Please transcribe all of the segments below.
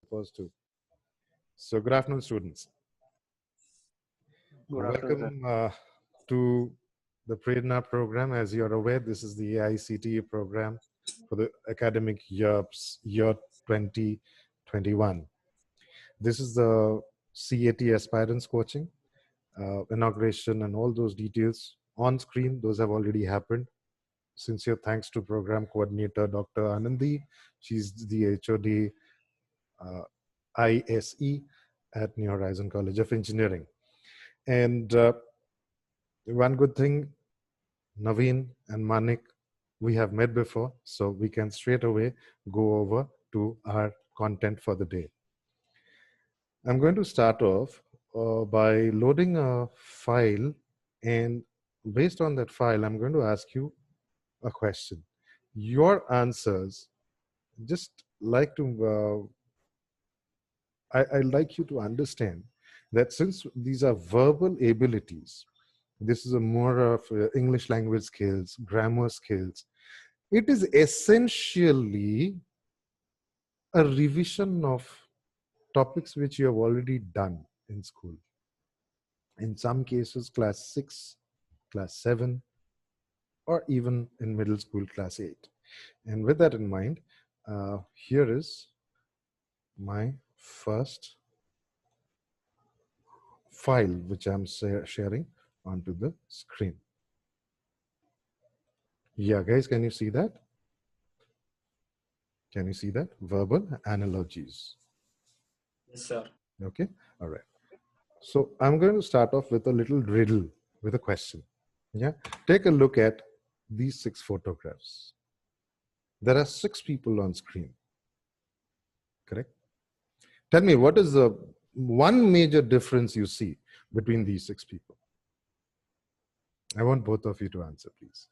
supposed to. So good afternoon, students. Good afternoon, sir. Welcome to the PRERANA program. As you're aware, this is the AICTE program for the academic year 2021. This is the CAT aspirants coaching, inauguration and all those details on screen. Those have already happened. Sincere thanks to program coordinator, Dr. Anandi. She's the HOD ISE at New Horizon College of Engineering. And one good thing, Naveen and Manik, we have met before, so we can straight away go over to our content for the day. I'm going to start off by loading a file, and based on that file, I'm going to ask you a question. Your answers, just like to, I'd like you to understand that since these are verbal abilities, this is a more of English language skills, grammar skills. It is essentially a revision of topics which you have already done in school. In some cases, class 6, class 7, or even in middle school, class 8. And with that in mind, here is my first file, which I'm sharing onto the screen. Yeah, guys, can you see that? Can you see that? Verbal analogies. Yes, sir. Okay, all right. So I'm going to start off with a little riddle, with a question. Yeah, take a look at these 6 photographs. There are 6 people on screen, correct? Tell me, what is the one major difference you see between these 6 people? I want both of you to answer, please.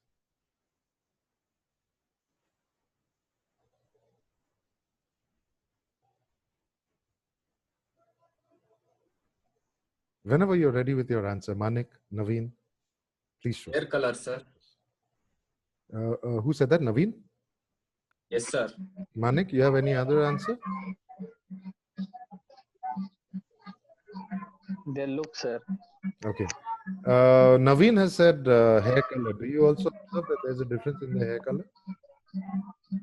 Whenever you're ready with your answer, Manik, Naveen, please show. Hair color, sir. Who said that? Naveen? Yes, sir. Manik, you have any other answer? They look, sir. Okay. Naveen has said hair color. Do you also observe that there's a difference in the hair color?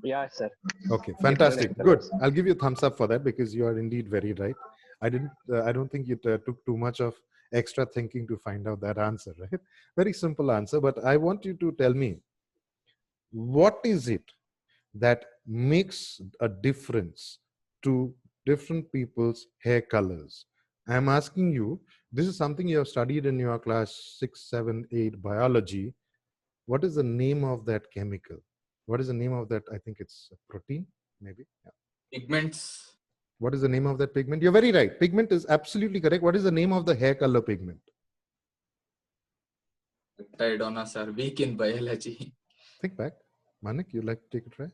Yeah, sir. Okay, fantastic. Different Good. colors. I'll give you a thumbs up for that because you are indeed very right. I don't think it took too much of extra thinking to find out that answer, right? Very simple answer, but I want you to tell me, what is it that makes a difference to different people's hair colors? I'm asking you, this is something you have studied in your class 6, 7, 8 biology. What is the name of that chemical? What is the name of that? I think it's a protein, maybe. Yeah. Pigments. What is the name of that pigment? You're very right. Pigment is absolutely correct. What is the name of the hair color pigment? I don't know, sir. Weak in biology. Think back. Manik, you'd like to take a try?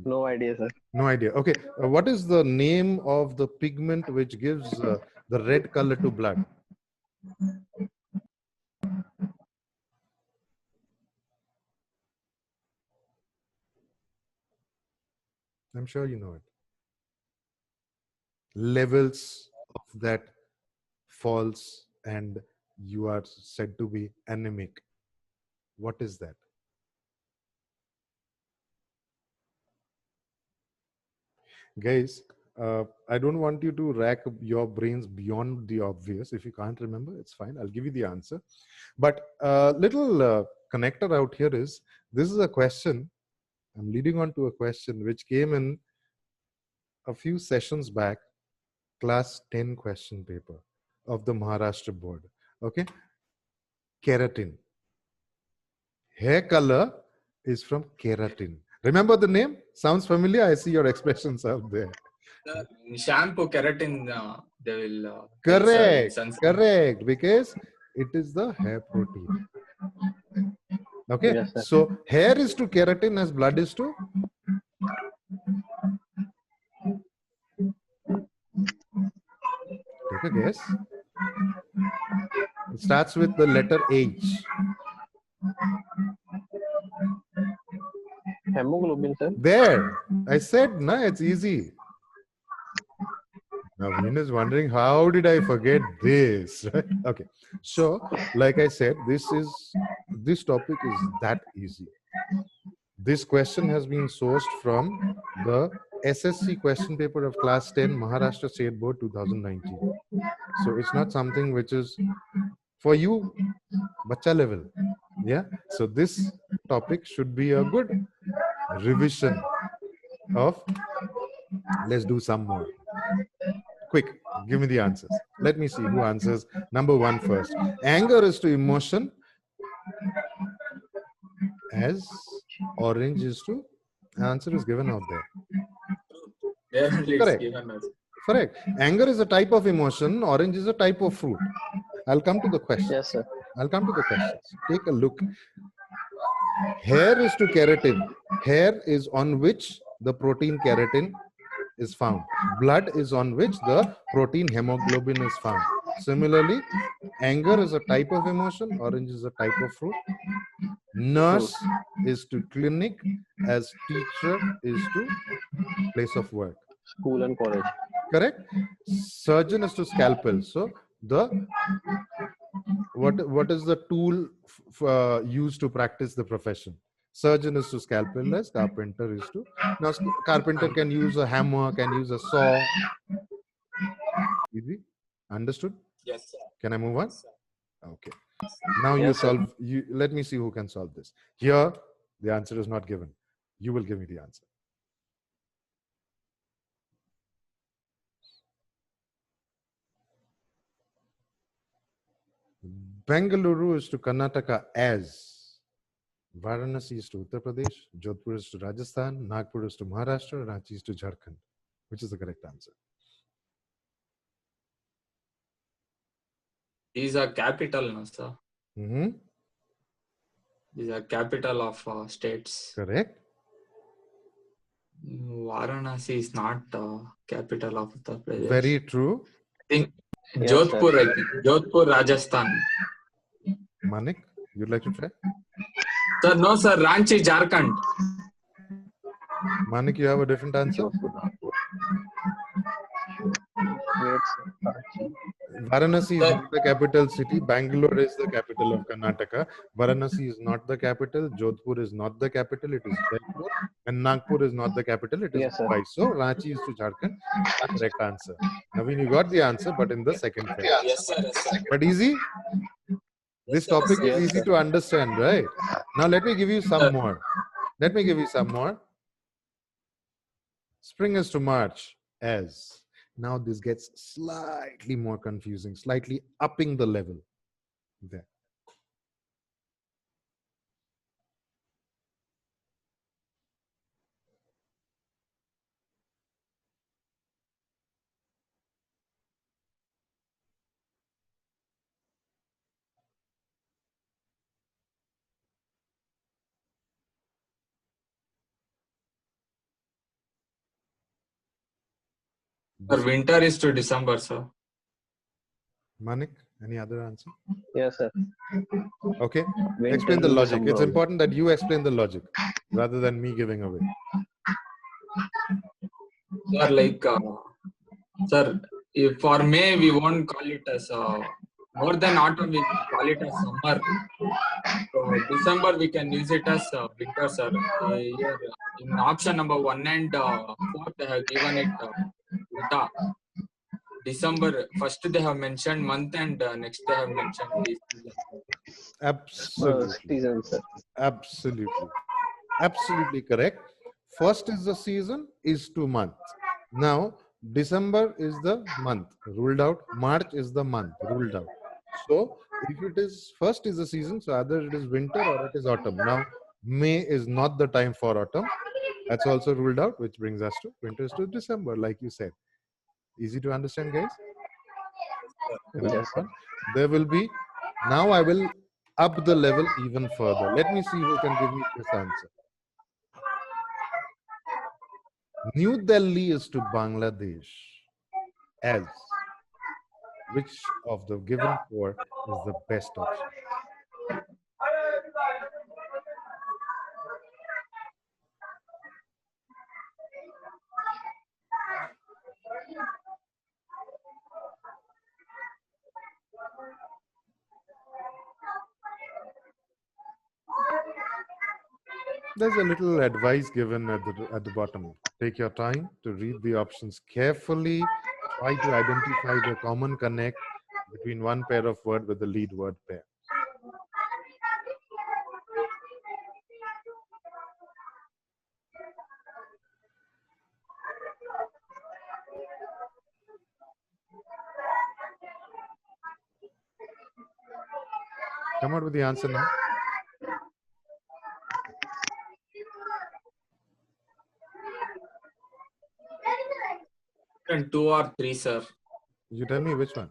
No idea, sir. No idea. Okay. What is the name of the pigment which gives the red color to blood? I'm sure you know it. Levels of that falls and you are said to be anemic. What is that? Guys, I don't want you to rack your brains beyond the obvious. If you can't remember, it's fine. I'll give you the answer. But little connector out here is, this is a question. I'm leading on to a question which came in a few sessions back, class 10 question paper of the Maharashtra board. Okay. Keratin. Hair color is from keratin. Remember the name? Sounds familiar? I see your expressions out there. In shampoo, keratin, they will. Correct. Correct. Because it is the hair protein. Okay. Yes, sir. So hair is to keratin as blood is to? Take a guess. It starts with the letter H. Hemoglobin, sir. There, I said, no, it's easy. Now, Venus is wondering, how did I forget this? Right? Okay. So, like I said, this topic is that easy. This question has been sourced from the SSC question paper of class 10, Maharashtra State Board 2019. So it's not something which is for you, bacha level. Yeah. So this topic should be a good revision of, let's do some more. Quick, give me the answers. Let me see who answers number 1 first. Anger is to emotion as orange is to, answer is given out there. There only it's Correct. given us. Correct. Anger is a type of emotion. Orange is a type of fruit. I'll come to the question. Yes, sir. I'll come to the questions. Take a look. Hair is to keratin. Hair is on which the protein keratin is found. Blood is on which the protein hemoglobin is found. Similarly, anger is a type of emotion. Orange is a type of fruit. Nurse is to clinic, as teacher is to place of work. School and college. Correct. Surgeon is to scalpel. So the what is the tool used to practice the profession? Surgeon is to scalpel, as carpenter is to. Now carpenter can use a hammer, can use a saw. Easy. Understood? Yes, sir. Can I move on? Yes, sir. Okay. Now you Yes, sir. solve. Let me see who can solve this. Here, the answer is not given. You will give me the answer. Bengaluru is to Karnataka as. Varanasi is to Uttar Pradesh. Jodhpur is to Rajasthan. Nagpur is to Maharashtra. Ranchi is to Jharkhand. Which is the correct answer? These are capital, no, sir. Mm-hmm. These are capital of states. Correct. Varanasi is not capital of Uttar Pradesh. Very true. I think Yes, Jodhpur, sir. I think. Jodhpur, Rajasthan. Manik, you'd like to try? Sir, no, sir. Ranchi, Jharkhand. Manik, you have a different answer? Wait, sir. Varanasi is not the capital city. Bangalore is the capital of Karnataka. Varanasi is not the capital. Jodhpur is not the capital. It is Jaipur. And Nagpur is not the capital. It is Yes, sir. Mumbai. So Ranchi is to Jharkhand. That's the correct answer. Naveen, you got the answer, but in the second phase. Yes, sir. Yes, sir. But easy? This topic is Yes, easy sir. to understand, right? Now let me give you some more. Let me give you some more. Spring is to March as. Now this gets slightly more confusing, slightly upping the level. There. Sir, winter is to December, sir. Manik, any other answer? Yes, sir. Okay. Winter Explain the is logic. December It's important that you explain the logic rather than me giving away. Sir, like, sir, if for May we won't call it as more than autumn, we can call it as summer. So December we can use it as winter, sir. Here in option number 1 and 4 they have given it Uta. December first they have mentioned month and next they have mentioned the season. Absolutely. season, sir. Absolutely. Absolutely correct. First is the season, is 2 months. Now, December is the month, ruled out. March is the month, ruled out. So, if it is first is the season, so either it is winter or it is autumn. Now, May is not the time for autumn. That's also ruled out, which brings us to winter is to December, like you said. Easy to understand, guys? Can I Yes, move sir. on? There will be, now I will up the level even further. Let me see who can give me this answer. New Delhi is to Bangladesh as. Which of the given four is the best option? There's a little advice given at the bottom. Take your time to read the options carefully. Try to identify the common connect between one pair of word with the lead word pair. Come out with the answer now. And 2 or 3, sir. You tell me which one.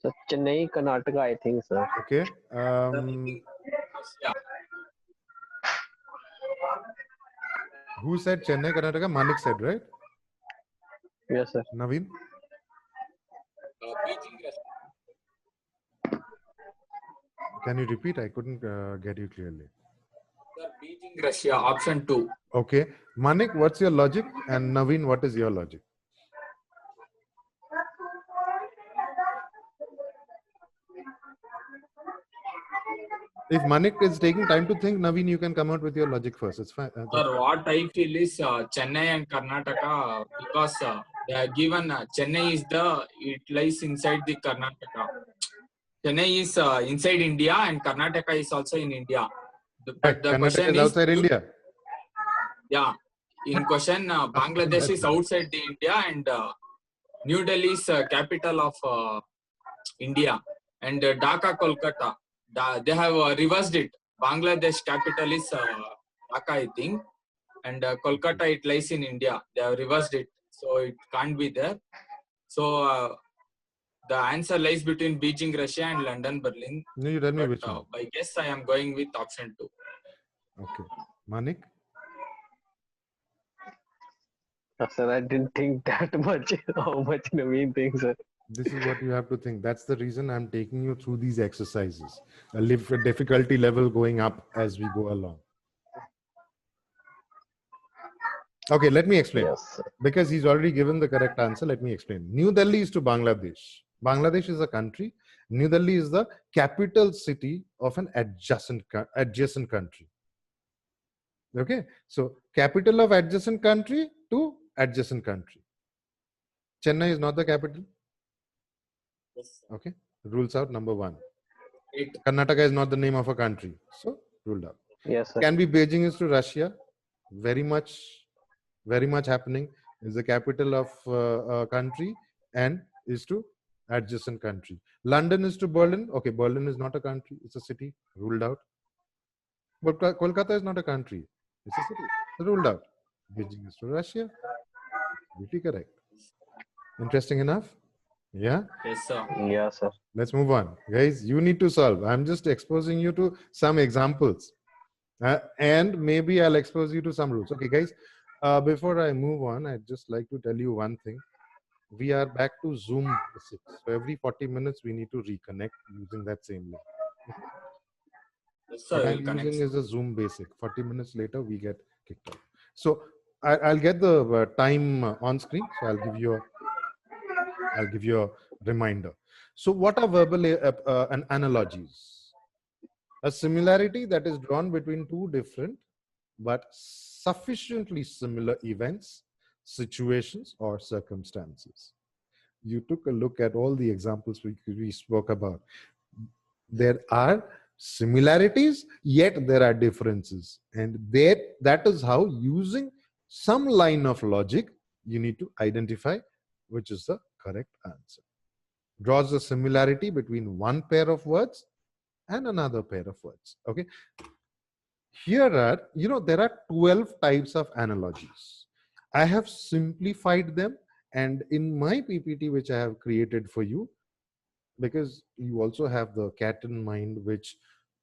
So Chennai, Karnataka, I think, sir. Okay. Yeah. Who said Chennai, Karnataka? Manik said, right? Yes, sir. Naveen? Beijing, Russia. Can you repeat? I couldn't get you clearly. Sir, Beijing, Russia. Option 2. Okay. Manik, what's your logic? And Naveen, what is your logic? If Manik is taking time to think, Naveen, you can come out with your logic first. It's fine. Sir, what I feel is Chennai and Karnataka, because they are given Chennai it lies inside the Karnataka. Chennai is inside India and Karnataka is also in India. But the Karnataka question is outside India. Yeah, in question, Bangladesh is outside the India and New Delhi is capital of India, and Dhaka, Kolkata. They have reversed it. Bangladesh capital is Dhaka, I think, and Kolkata it lies in India. They have reversed it, so it can't be there. So the answer lies between Beijing, Russia, and London, Berlin. No, you tell me But which one. by guess, I am going with option 2. Okay. Manik? Sir, I didn't think that much. How much Naveen thinks, sir. This is what you have to think. That's the reason I'm taking you through these exercises. A difficulty level going up as we go along. Okay, let me explain. Yes, sir. Because he's already given the correct answer, let me explain. New Delhi is to Bangladesh. Bangladesh is a country. New Delhi is the capital city of an adjacent country. Okay, so capital of adjacent country to adjacent country. Chennai is not the capital. Yes. Okay, rules out number 1. 8. Karnataka is not the name of a country, so ruled out. Yes, sir. Can be Beijing is to Russia. Very much happening. Is the capital of a country and is to adjacent country. London is to Berlin. Okay, Berlin is not a country; it's a city. Ruled out. But Kolkata is not a country; it's a city. Ruled out. Beijing is to Russia. Pretty correct. Interesting enough. Yeah. Yes, sir. Yeah, sir. Let's move on, guys. You need to solve. I'm just exposing you to some examples, and maybe I'll expose you to some rules. Okay, guys. Before I move on, I'd just like to tell you one thing. We are back to Zoom basics. So every 40 minutes, we need to reconnect using that same link. Yes, What sir. I'm using is a Zoom basic. 40 minutes later, we get kicked out. So I'll get the time on screen. So I'll give you a reminder. So what are verbal analogies? A similarity that is drawn between two different but sufficiently similar events, situations, or circumstances. You took a look at all the examples we spoke about. There are similarities, yet there are differences. And that is how, using some line of logic, you need to identify which is the correct answer. Draws a similarity between one pair of words and another pair of words. Okay. Here are, there are 12 types of analogies. I have simplified them, and in my PPT, which I have created for you, because you also have the cat in mind,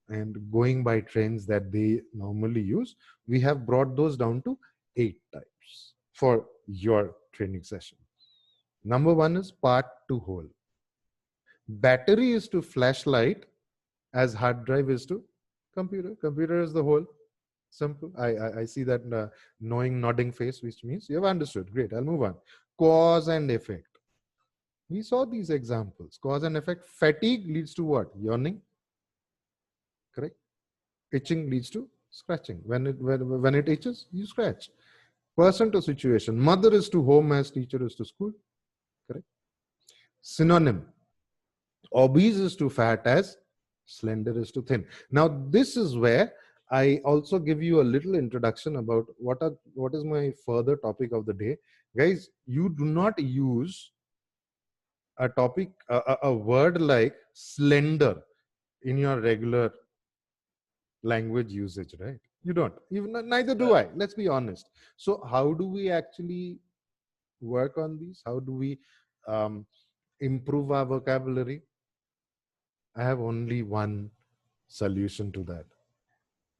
and going by trends that they normally use, we have brought those down to 8 types for your training session. Number 1 is part to whole. Battery is to flashlight as hard drive is to computer. Computer is the whole. Simple. I see that knowing nodding face, which means you have understood. Great. I'll move on. cause and effect. We saw these examples. Cause and effect. Fatigue leads to what? Yawning. Correct. Itching leads to scratching. When it itches, you scratch. Person to situation. Mother is to home as teacher is to school. Correct. Synonym. Obese is to fat as slender is to thin. Now, this is where I also give you a little introduction about what is my further topic of the day. Guys, you do not use a topic, a word like slender in your regular language usage, right? You don't. Even neither do I. Let's be honest. So how do we actually work on these? How do we improve our vocabulary? I have only one solution to that.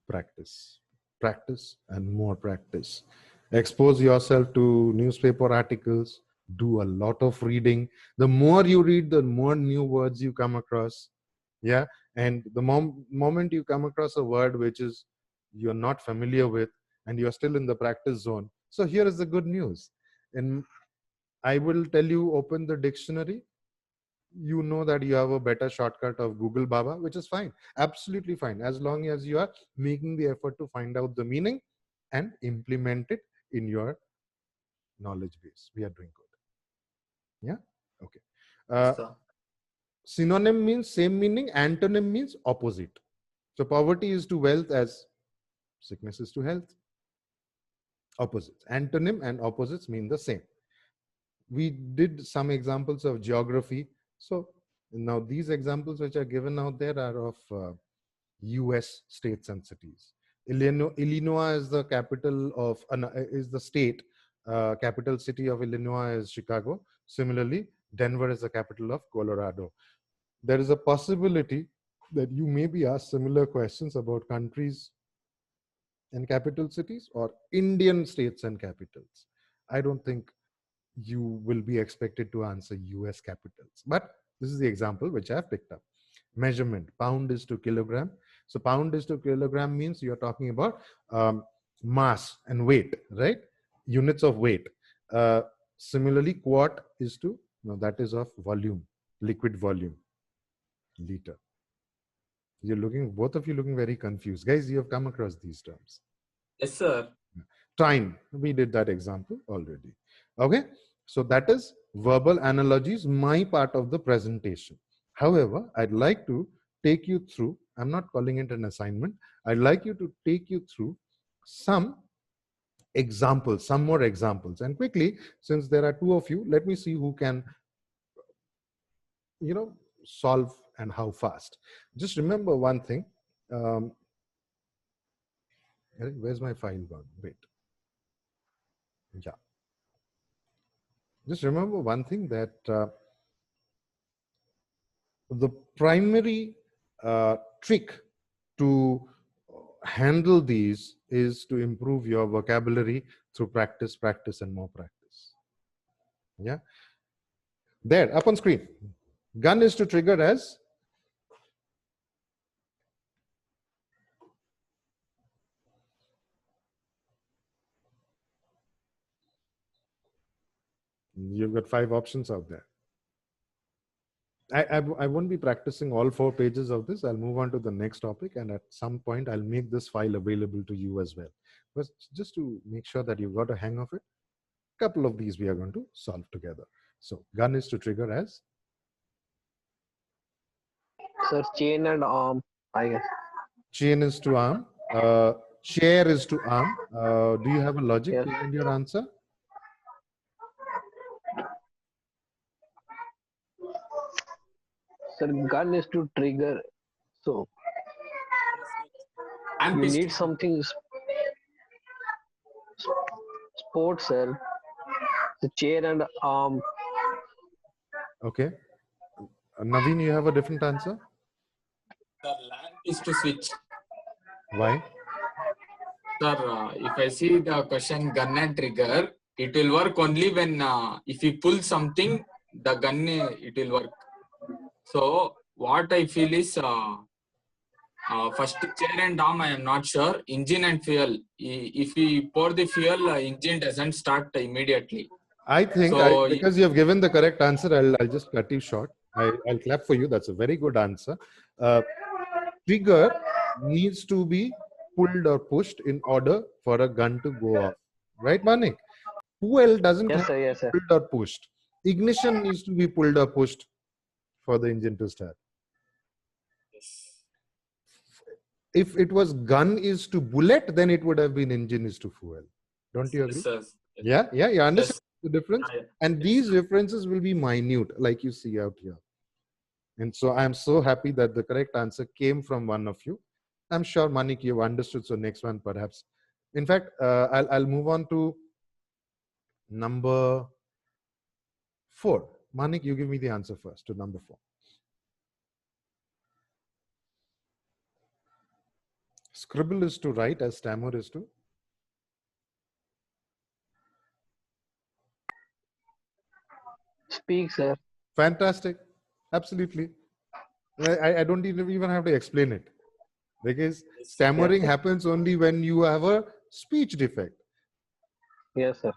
Practice and more practice. Expose yourself to newspaper articles. Do a lot of reading. The more you read, the more new words you come across. Yeah. And the moment you come across a word which is you're not familiar with and you're still in the practice zone. So here is the good news. And I will tell you, open the dictionary. You know that you have a better shortcut of Google Baba, which is fine. Absolutely fine. As long as you are making the effort to find out the meaning and implement it in your knowledge base. We are doing good. Yeah. Okay. Synonym means same meaning. Antonym means opposite. So poverty is to wealth as sickness is to health. Opposites. Antonym and opposites mean the same. We did some examples of geography. So now these examples which are given out there are of US states and cities. Illinois is the capital of, is the state. Capital city of Illinois is Chicago. Similarly, Denver is the capital of Colorado. There is a possibility that you may be asked similar questions about countries and capital cities or Indian states and capitals. I don't think you will be expected to answer US capitals, but this is the example which I have picked up. Measurement, pound is to kilogram. So pound is to kilogram means you're talking about mass and weight, right? Units of weight. Similarly, quart is to, no, that is of volume, liquid volume, liter. You're looking, both of you looking very confused. Guys, you have come across these terms. Yes, sir. Time, we did that example already. Okay, so that is verbal analogies, my part of the presentation. However, I'd like to take you through, I'm not calling it an assignment, I'd like you to take you through some examples, some more examples. And quickly, since there are two of you, let me see who can, solve and how fast. Just remember one thing. Where's my file gone? Wait. Yeah. Just remember one thing, that the primary trick to handle these is to improve your vocabulary through practice, and more practice. Yeah. There, up on screen. Gun is to trigger as you've got 5 options out there. I won't be practicing all 4 pages of this. I'll move on to the next topic, and at some point I'll make this file available to you as well. But just to make sure that you've got a hang of it, a couple of these we are going to solve together. So gun is to trigger as? Sir, chain and arm, I guess. Chain is to arm. Chair is to arm. Do you have a logic Yes. behind your answer? Sir, gun is to trigger. So you need something sports, sir. The chair and arm. Okay. Naveen, you have a different answer? The lamp is to switch. Why? Sir, if I see the question gun and trigger, it will work only when if you pull something, the gun it will work. So what I feel is first chair and arm, I am not sure. Engine and fuel. If we pour the fuel, engine doesn't start immediately. I think So because you have given the correct answer, I'll just cut you short. I'll clap for you. That's a very good answer. Trigger needs to be pulled or pushed in order for a gun to go off. Right, Manik? Fuel doesn't Yes, have sir. to Yes, be sir. pulled or pushed. Ignition needs to be pulled or pushed for the engine to start. If it was gun is to bullet, then it would have been engine is to fuel. Don't you agree? yes, sir. Yeah, you understand Yes. the difference? Yeah, And yes. these differences will be minute, like you see out here. And so I'm so happy that the correct answer came from one of you. I'm sure, Manik, you've understood. So next one, perhaps. In fact, I'll move on to number 4. Manik, you give me the answer first to number 4. Scribble is to write as stammer is to? Speak, sir. Fantastic. Absolutely. I don't even have to explain it, because Yes. stammering Yes, sir. happens only when you have a speech defect. Yes, sir.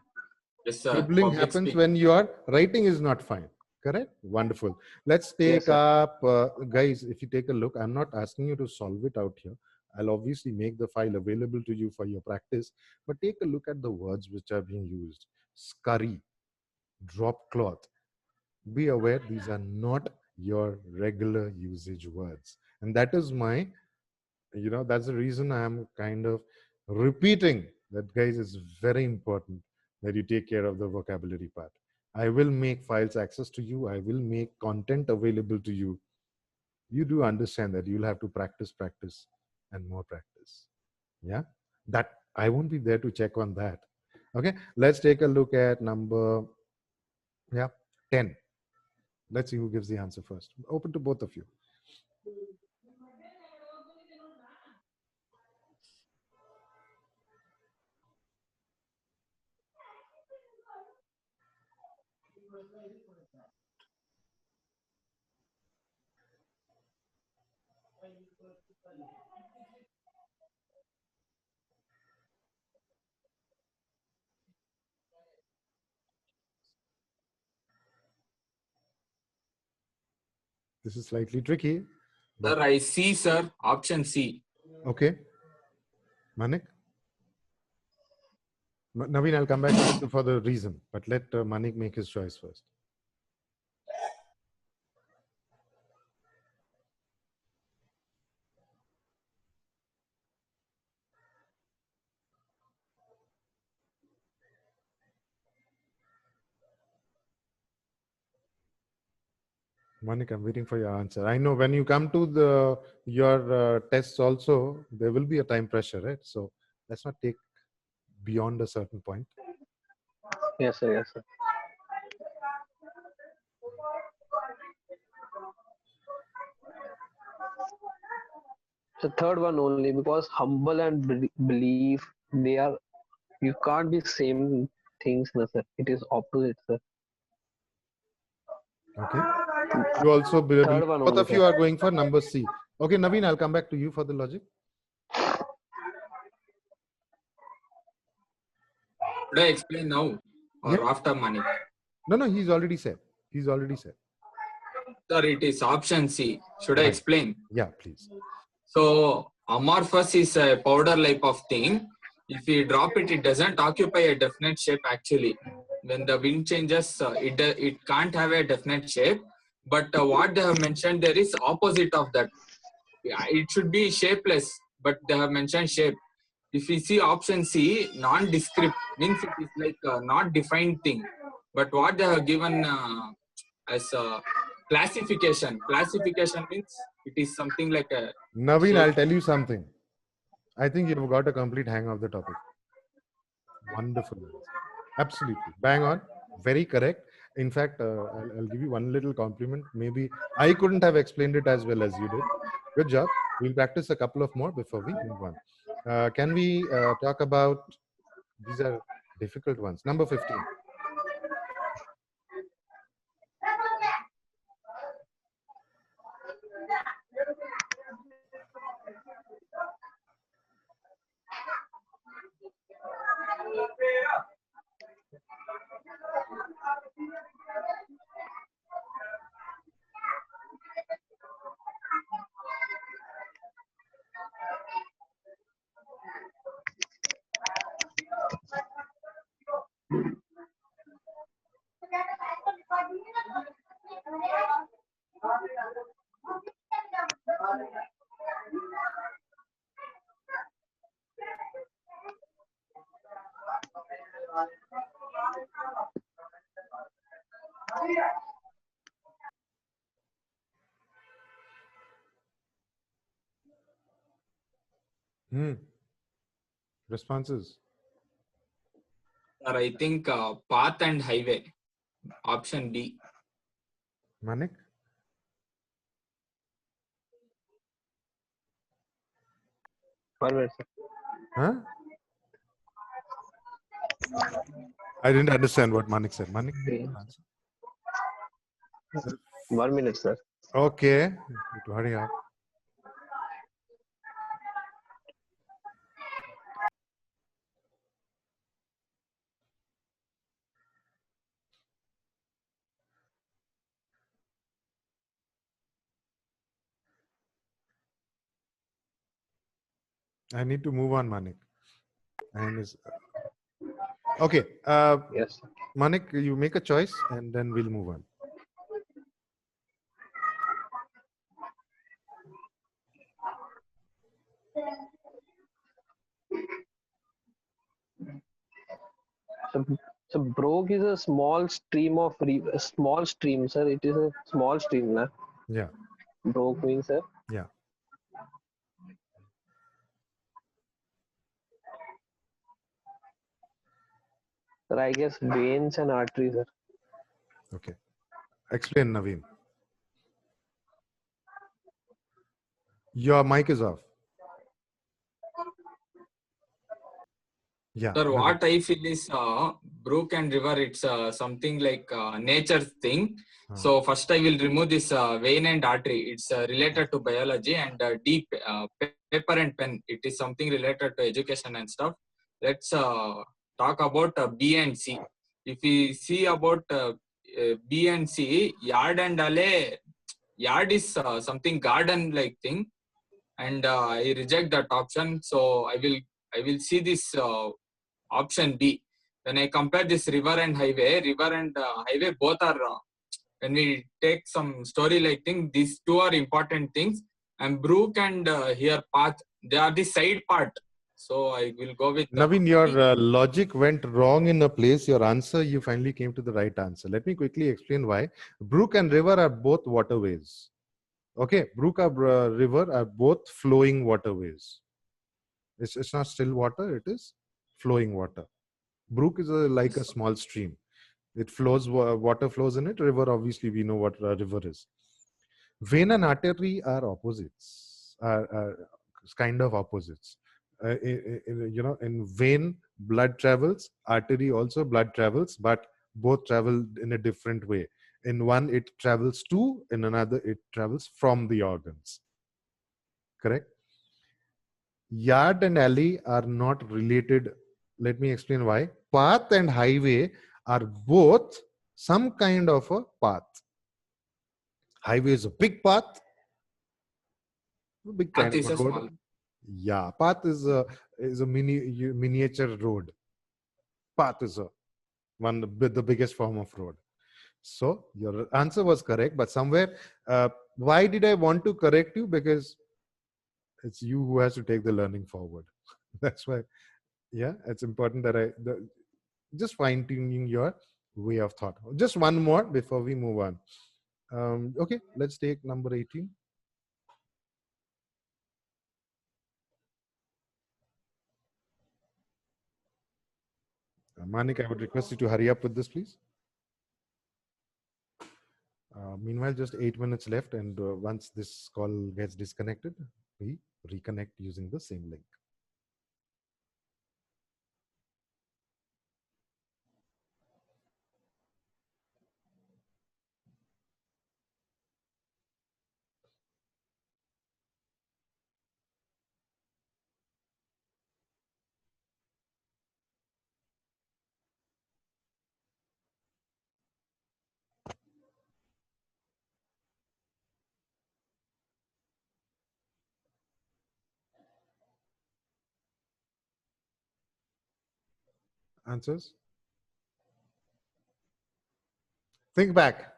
Yes, sir. Scribbling Public happens speaking. when your writing is not fine. Correct? Wonderful. Let's Yes, take sir. up, guys, if you take a look, I'm not asking you to solve it out here. I'll obviously make the file available to you for your practice, but take a look at the words which are being used. Scurry, drop cloth. Be aware these are not your regular usage words. And that is my, that's the reason I'm kind of repeating that, guys. It's very important that you take care of the vocabulary part. I will make files access to you. I will make content available to you. You do understand that you'll have to practice and more practice. Yeah, that I won't be there to check on that. Okay, let's take a look at number 10. Let's see who gives the answer first. Open to both of you. This is slightly tricky, but Sir, I see, sir. Option C. okay. Manik? Naveen, I'll come back to you for the reason, but let Manik make his choice first. Manik, I'm waiting for your answer. I know when you come to your tests also, there will be a time pressure, right? So let's not take beyond a certain point. Yes, sir. Yes, sir. The third one only, because humble and belief, they are, you can't be same things, no, sir. It is opposite, sir. Okay. You also believe Third one both only, of sir. you are going for number C. Okay, Naveen, I'll come back to you for the logic. Should I explain now or Yeah. after Manik? No, he's already said. He's already said. Sir, it is option C. Should I Right. explain? Yeah, please. So amorphous is a powder type of thing. If we drop it, it doesn't occupy a definite shape actually. When the wind changes, it can't have a definite shape. But what they have mentioned there is opposite of that. Yeah, it should be shapeless, but they have mentioned shape. If we see option C, non-descript means it is like a not defined thing. But what they have given as a classification means it is something like a Naveen, shape. I'll tell you something. I think you've got a complete hang of the topic. Wonderful answer. Absolutely. Bang on. Very correct. In fact, I'll give you one little compliment. Maybe I couldn't have explained it as well as you did. Good job. We'll practice a couple of more before we move on. Can we talk about, these are difficult ones. Number 15. Responses. Sir, I think path and highway. Option B. Manik? One minute, sir. Huh? I didn't understand what Manik said. Manik? Okay. Answer. 1 minute, sir. Okay. Hurry up. I need to move on, Manik. And is okay. Yes. Manik, you make a choice and then we'll move on. So Brook is a small stream of a small stream, sir. It is a small stream, na? Yeah. Brook means, sir. Yeah. Sir, I guess veins and arteries, sir. Okay. Explain, Naveen. Your mic is off. Yeah. Sir, Naveen. what I feel is brook and river, it's something like nature thing. So first I will remove this vein and artery. It's related to biology, and deep paper and pen. It is something related to education and stuff. Let's talk about B and C. If we see about B and C, yard and alley, yard is something garden like thing, and I reject that option. So I will see this option B. When I compare this river and highway both are when we take some story like thing, these two are important things. And brook and here path, they are the side part. So I will go with Naveen, B. your logic went wrong in a place. Your answer, you finally came to the right answer. Let me quickly explain why. Brook and river are both waterways. Okay, brook or river are both flowing waterways. It's not still water, it is flowing water. Brook is like a small stream. It flows, water flows in it. River, obviously, we know what a river is. Vein and artery are opposites, are kind of opposites. In vein, blood travels, artery also blood travels, but both travel in a different way. In one, it travels to, in another, it travels from the organs. Correct? Yard and alley are not related. Let me explain why. Path and highway are both some kind of a path. Highway is a big path, a big kind Path of is a a road. small. Yeah, path is a miniature road. Path is the biggest form of road. So your answer was correct, but somewhere, why did I want to correct you? Because it's you who has to take the learning forward. That's why. Yeah, it's important that just fine tuning your way of thought. Just one more before we move on. Okay, let's take number 18. Manik, I would request you to hurry up with this, please. Meanwhile, just 8 minutes left, and once this call gets disconnected, we reconnect using the same link. Answers? Think back.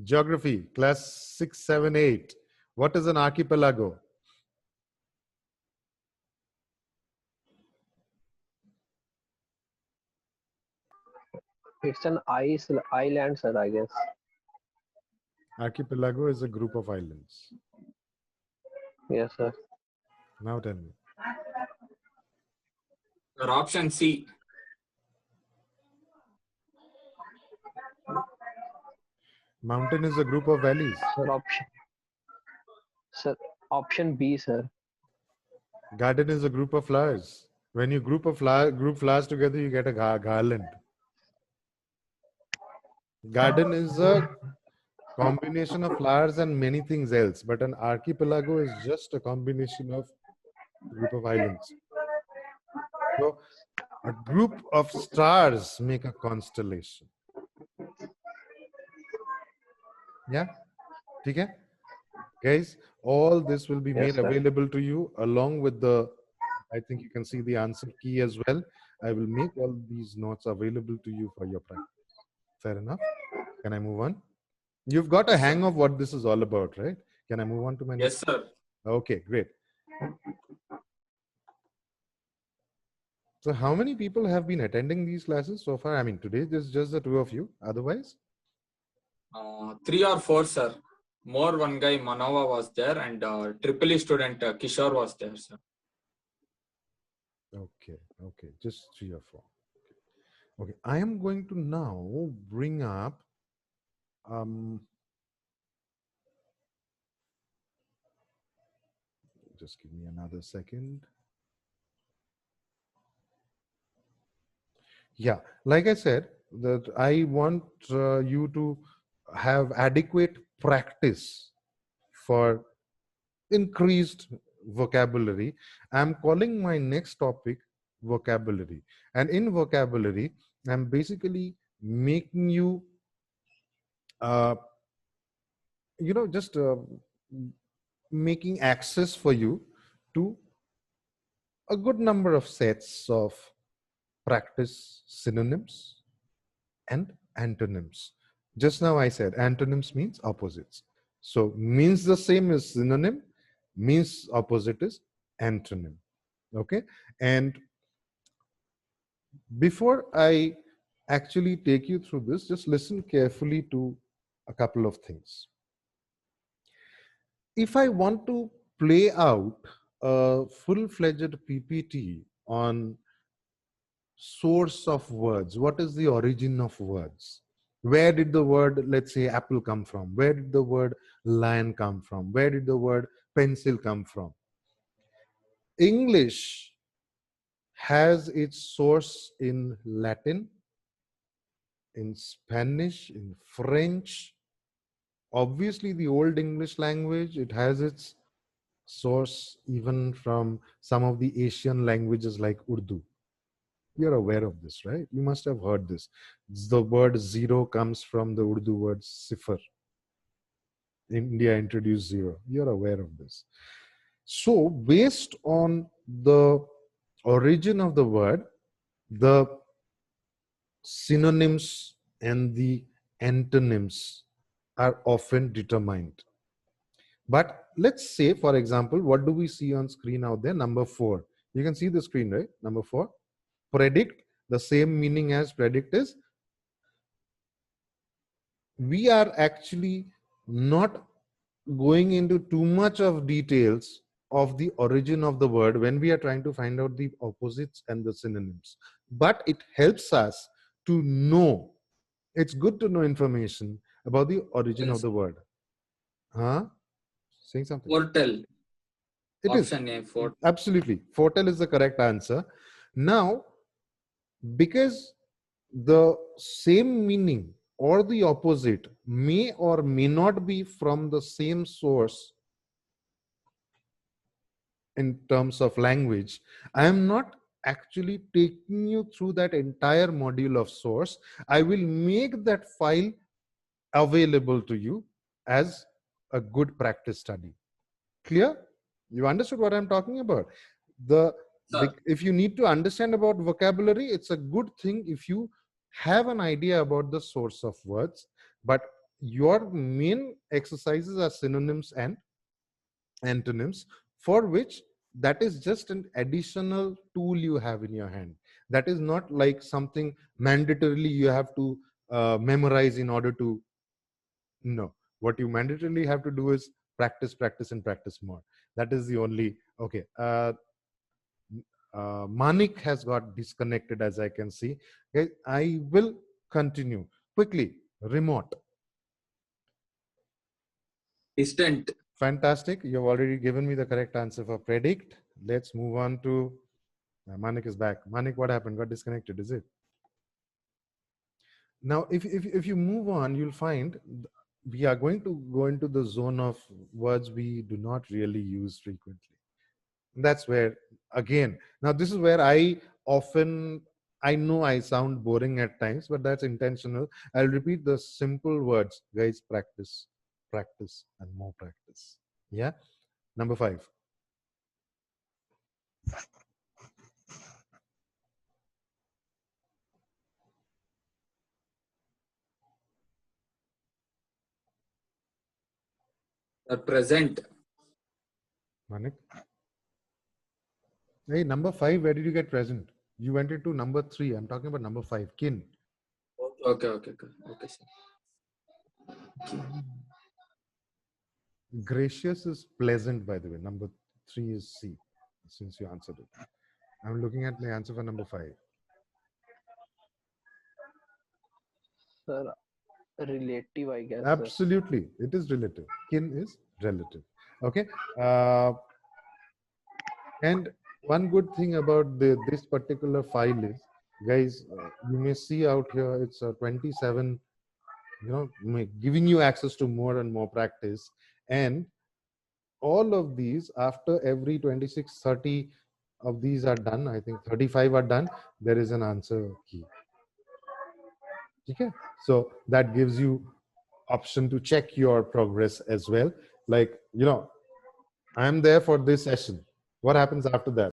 Geography, class 6, 7, 8. What is an archipelago? It's an island, sir, I guess. Archipelago is a group of islands. Yes, sir. Now tell me. Sir, option C. Mountain is a group of valleys. Sir, option B, sir. Garden is a group of flowers. When you group flowers together, you get a garland. Garden is a combination of flowers and many things else, but an archipelago is just a combination of group of islands. So a group of stars make a constellation. Yeah, okay, guys. All this will be Yes, made sir. available to you along with the. I think you can see the answer key as well. I will make all these notes available to you for your practice. Fair enough. Can I move on? You've got a Yes, hang sir. of what this is all about, right? Can I move on to my next? Yes, sir. Okay, great. So how many people have been attending these classes so far? I mean, today there's just the two of you. Otherwise? 3 or 4, sir. More one guy, Manova, was there, and triple E student Kishore was there, sir. Okay, okay, just 3 or 4. Okay, I am going to now bring up just give me another second. Yeah, like I said, that I want you to have adequate practice for increased vocabulary. I'm calling my next topic vocabulary. And in vocabulary, I'm basically making you, just making access for you to a good number of sets of practice synonyms and antonyms. Just now I said antonyms means opposites. So means the same as synonym, means opposite is antonym. Okay. And before I actually take you through this, just listen carefully to a couple of things. If I want to play out a full-fledged PPT on source of words, what is the origin of words? Where did the word, let's say, apple come from? Where did the word lion come from? Where did the word pencil come from? English has its source in Latin, in Spanish, in French. Obviously, the Old English language, it has its source even from some of the Asian languages like Urdu. You're aware of this, right? You must have heard this. The word zero comes from the Urdu word sifar. India introduced zero. You're aware of this. So, based on the origin of the word, the synonyms and the antonyms are often determined. But let's say, for example, what do we see on screen out there? Number 4. You can see the screen, right? Number 4. Predict, the same meaning as predict is. We are actually not going into too much of details of the origin of the word when we are trying to find out the opposites and the synonyms. But it helps us to know. It's good to know information about the origin of the word. Huh? Saying something. Foretell. It is. Option A, foretell. Absolutely. Foretell is the correct answer. Now, because the same meaning or the opposite may or may not be from the same source in terms of language, I am not actually taking you through that entire module of source. I will make that file available to you as a good practice study. Clear? You understood what I'm talking about? If you need to understand about vocabulary, it's a good thing if you have an idea about the source of words, but your main exercises are synonyms and antonyms, for which that is just an additional tool you have in your hand. That is not like something mandatorily you have to memorize in order to. No. What you mandatorily have to do is practice, practice, and practice more. That is the only. Okay. Manik has got disconnected, as I can see. Okay, I will continue quickly. Remote. Distant. Fantastic. You've already given me the correct answer for predict. Let's move on to Manik is back. Manik, what happened? Got disconnected, is it? Now, if you move on, you'll find we are going to go into the zone of words we do not really use frequently. That's where, again, now this is where I know I sound boring at times, but that's intentional. I'll repeat the simple words, guys. Practice, practice, and more practice. Yeah. Number 5. Present. Manik. Hey, number 5, where did you get present? You went into number 3. I'm talking about number 5. Kin. Okay, sir. Gracious is pleasant, by the way. Number 3 is C, since you answered it. I'm looking at my answer for number 5. Sir, relative, I guess. Absolutely. It is relative. Kin is relative. Okay. And one good thing about this particular file is, guys, you may see out here, it's a 27, giving you access to more and more practice. And all of these, after every 26, 30 of these are done, I think 35 are done, there is an answer key. Okay. So that gives you option to check your progress as well. Like, I'm there for this session. What happens after that?